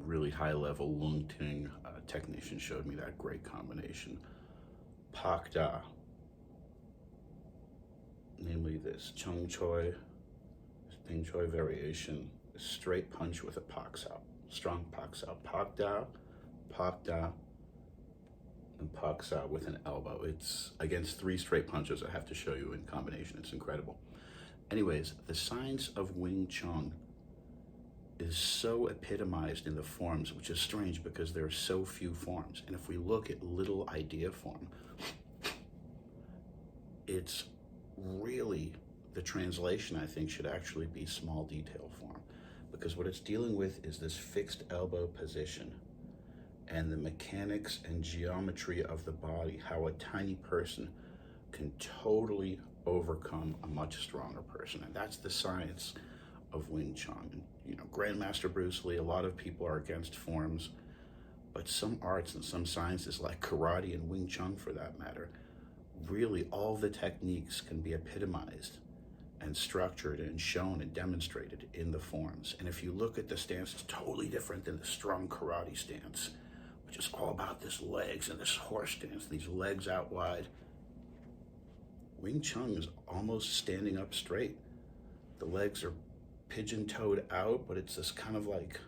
really high level Lung Ting technician showed me that great combination. Pak Da, namely this Chung Choi, this Ping Choi variation, straight punch with a Pak Sao, strong Pak Sao. Pak Da, and Pak Sao with an elbow. It's against three straight punches I have to show you in combination. It's incredible. Anyways, the science of Wing Chun is so epitomized in the forms, which is strange because there are so few forms. And if we look at little idea form, it's really, the translation I think should actually be small detail form, because what it's dealing with is this fixed elbow position and the mechanics and geometry of the body, how a tiny person can totally overcome a much stronger person. And that's the science of Wing Chun. And, you know, Grandmaster Bruce Lee, a lot of people are against forms, but some arts and some sciences like karate and Wing Chun for that matter, really all the techniques can be epitomized and structured and shown and demonstrated in the forms. And if you look at the stance, it's totally different than the strong karate stance, which is all about this legs and this horse stance, these legs out wide. Wing Chun is almost standing up straight. The legs are pigeon-toed out, but it's this kind of like,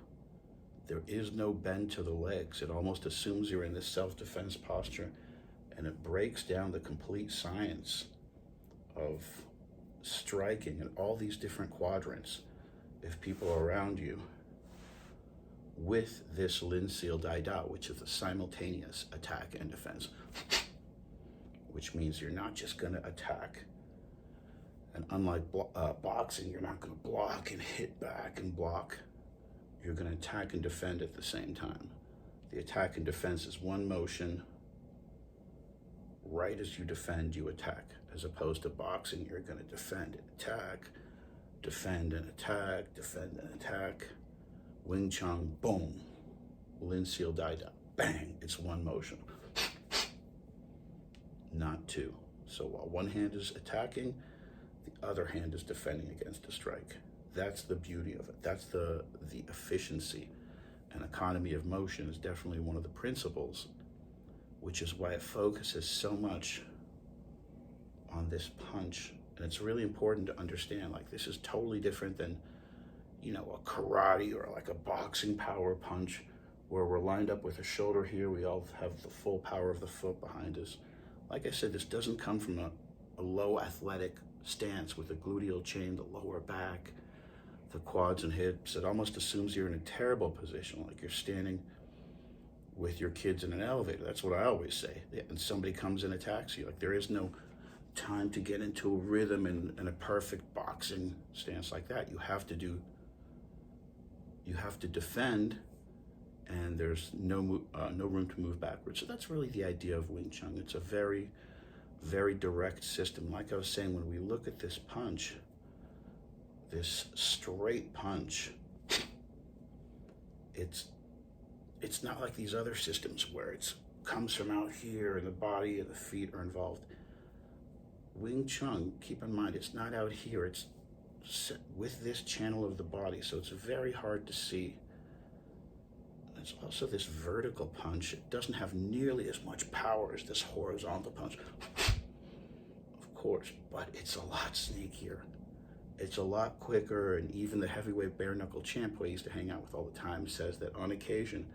there is no bend to the legs. It almost assumes you're in this self-defense posture, and it breaks down the complete science of striking in all these different quadrants if people are around you with this Lin Seal Dai Da, which is a simultaneous attack and defense, which means you're not just going to attack, and unlike boxing, you're not going to block and hit back and block. You're going to attack and defend at the same time. The attack and defense is one motion. Right as you defend, you attack. As opposed to boxing, you're going to defend and attack, defend and attack, defend and attack. Wing Chun, boom. Lin Seal Dai Da, bang. It's one motion, not two. So while one hand is attacking, the other hand is defending against a strike. That's the beauty of it. That's the efficiency and economy of motion is definitely one of the principles, which is why it focuses so much on this punch. And it's really important to understand, like, this is totally different than, you know, a karate or like a boxing power punch where we're lined up with a shoulder here. We all have the full power of the foot behind us. Like I said, this doesn't come from a low athletic stance with the gluteal chain, the lower back, the quads and hips. It almost assumes you're in a terrible position, like you're standing with your kids in an elevator. That's what I always say. And somebody comes and attacks you. Like, there is no time to get into a rhythm and a perfect boxing stance like that. You have to defend, and there's no room to move backwards. So that's really the idea of Wing Chun. It's a very, very direct system. Like I was saying, when we look at this punch, this straight punch, it's not like these other systems where it comes from out here and the body and the feet are involved. Wing Chun, keep in mind, it's not out here, it's with this channel of the body, so it's very hard to see. It's also this vertical punch. It doesn't have nearly as much power as this horizontal punch, of course, but it's a lot sneakier. It's a lot quicker, and even the heavyweight bare knuckle champ who I used to hang out with all the time says that on occasion,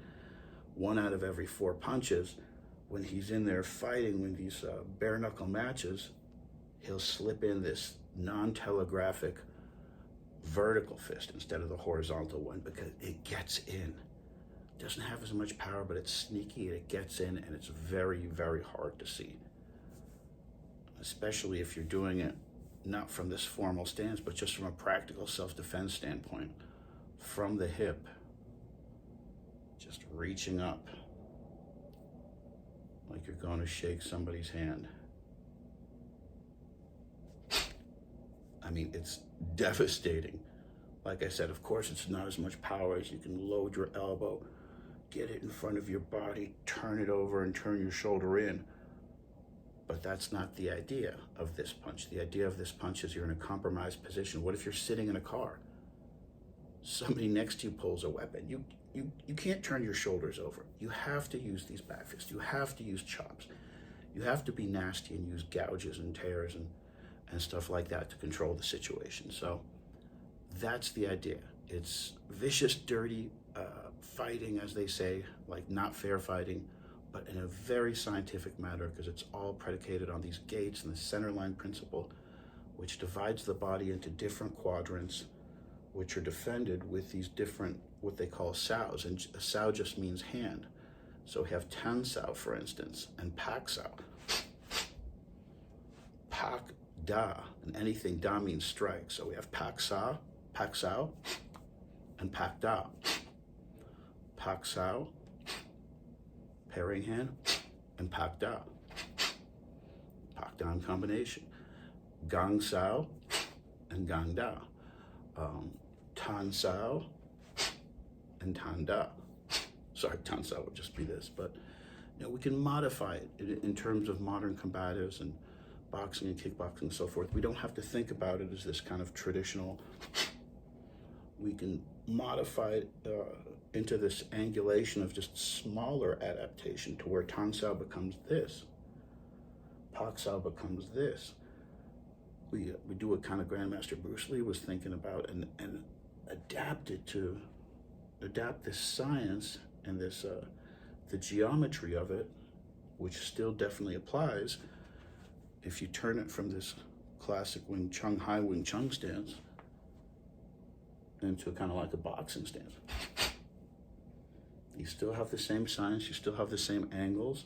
1 out of every 4 punches, when he's in there fighting with these bare knuckle matches, he'll slip in this non-telegraphic vertical fist instead of the horizontal one, because it gets in. It doesn't have as much power, but it's sneaky and it gets in, and it's very, very hard to see. Especially if you're doing it not from this formal stance, but just from a practical self-defense standpoint, from the hip, just reaching up like you're going to shake somebody's hand. I mean, it's devastating. Like I said, of course, it's not as much power as you can load your elbow, get it in front of your body, turn it over and turn your shoulder in. But that's not the idea of this punch. The idea of this punch is you're in a compromised position. What if you're sitting in a car? somebody next to you pulls a weapon, you can't turn your shoulders over. You have to use these back fists. You have to use chops. You have to be nasty and use gouges and tears and stuff like that to control the situation. So that's the idea. It's vicious, dirty fighting, as they say, like not fair fighting, but in a very scientific manner, because it's all predicated on these gates and the center line principle, which divides the body into different quadrants, which are defended with these different, what they call sows. And a sow just means hand. So we have tan sao, for instance, and pak sao. Pak da, and anything da means strike. So we have pak sao, and pak da. Pak sao, pairing hand, and pak da. Pak da in combination. Gang sao and gang da. Tan sao and tan da. Sorry, tan sao would just be this, but we can modify it in terms of modern combatives and boxing and kickboxing and so forth. We don't have to think about it as this kind of traditional. We can modify it into this angulation of just smaller adaptation to where tan sao becomes this, pak sao becomes this. We do what kind of Grandmaster Bruce Lee was thinking about, and adapt this science and this the geometry of it, which still definitely applies if you turn it from this classic Wing Chun, high Wing Chun stance into kind of like a boxing stance. You still have the same science, you still have the same angles,